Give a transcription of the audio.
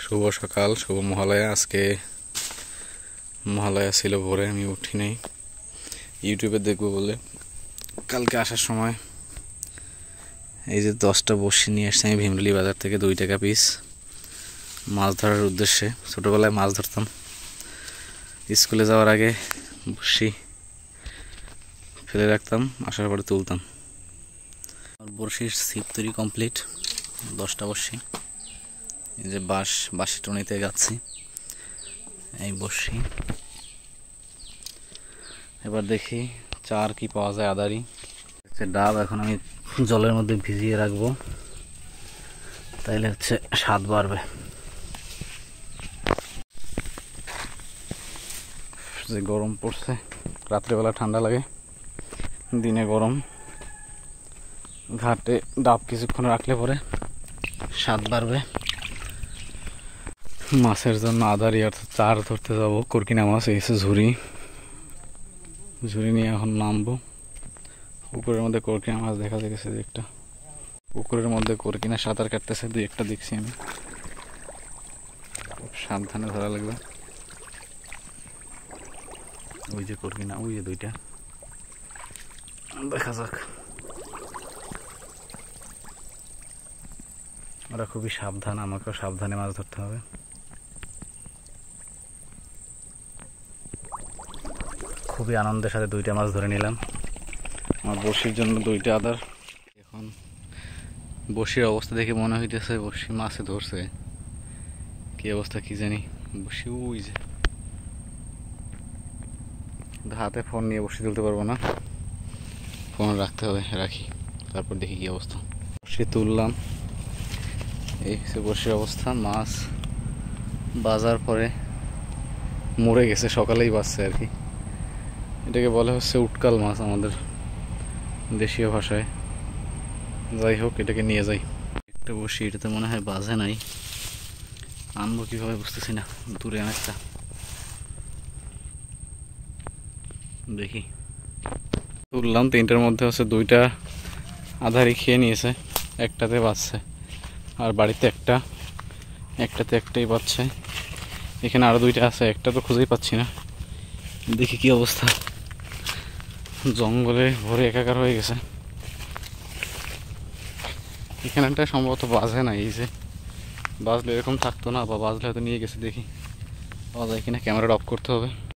শুভ সকাল, শুভ মহালয়া। আজকে মহালয়া ছিল ভোরে, আমি উঠি নাই, ইউটিউবে দেখবো বলে। কালকে আসার সময় এই যে 10টা বড়শি নিয়ে আসছি আমি ভীমরুলি বাজার থেকে, 2 টাকা পিস, মাছ ধরার উদ্দেশ্যে। ছোটোবেলায় মাছ ধরতাম, স্কুলে যাওয়ার আগে বড়শি ফেলে রাখতাম, আসার পরে তুলতাম। বড়শির ছিপ তৈরি কমপ্লিট, 10টা বড়শি। এই যে বাঁশি টনিতে যাচ্ছি, এই বড়শি। এবার দেখি চার কি পাওয়া যায়। আদারি ডাব এখন আমি জলের মধ্যে ভিজিয়ে রাখবো, তাইলে স্বাদ বাড়বে। যে গরম পড়ছে, রাত্রেবেলা ঠান্ডা লাগে, দিনে গরম। ঘাটে ডাব কিছুক্ষণ রাখলে পরে স্বাদ বাড়বে। মাছের জন্য আদারি আর চার ধরতে যাবো। করকিনা মাছ এসে ঝুড়ি নিয়ে এখন নামবো। পুকুরের মধ্যে করকিনা মাছ দেখা গেছে যে একটা, পুকুরের মধ্যে করকিনা সাঁতার কাটতেছে, 2-1টা দেখছি আমি। খুব সাবধানে ধরা লাগবে। ওই যে করকিনা, ওই যে 2টা, দেখা যাক। ওরা খুবই সাবধান, আমাকেও সাবধানে মাছ ধরতে হবে। খুবই আনন্দের সাথে 2টা মাছ ধরে নিলাম। আমার বড়শির জন্য 2টা আদার। এখন বড়শির অবস্থা দেখে মনে হইতেছে বড়শি মাছে ধরছে। কি অবস্থা কি জানি। বড়শি ওই যে, হাতে ফোন নিয়ে বড়শি তুলতে পারবো না, ফোন রাখতে হবে। রাখি, তারপর দেখি কি অবস্থা। বড়শি তুললাম, এই হচ্ছে বড়শির অবস্থা। মাছ বাজার পরে মরে গেছে, সকালেই বাজছে আর কি। এটাকে বলে হচ্ছে উটকাল মাছ আমাদের দেশীয় ভাষায়। যাই হোক, এটাকে নিয়ে যাই। একটা বড়শি, এটাতে মনে হয় বাজে নাই। আনবো কিভাবে বুঝতেছি না, দূরে অনেকটা। দেখি, তুললাম। 3টার মধ্যে হচ্ছে 2টা আধারি খেয়ে নিয়েছে, একটাতে বাজছে। আর বাড়িতে একটাতে একটাই বাজছে। এখানে আরো 2টা আছে, একটা তো খুঁজেই পাচ্ছি না। দেখি কি অবস্থা। জঙ্গলে ভরে একাকার হয়ে গেছে। এখানটা সম্ভবত বাজে না, এই যে বাজলে এরকম থাকতো না, বা বাজলে হয়তো নিয়ে গেছে। দেখি পাওয়া যায় কিনা, ক্যামেরাটা অফ করতে হবে।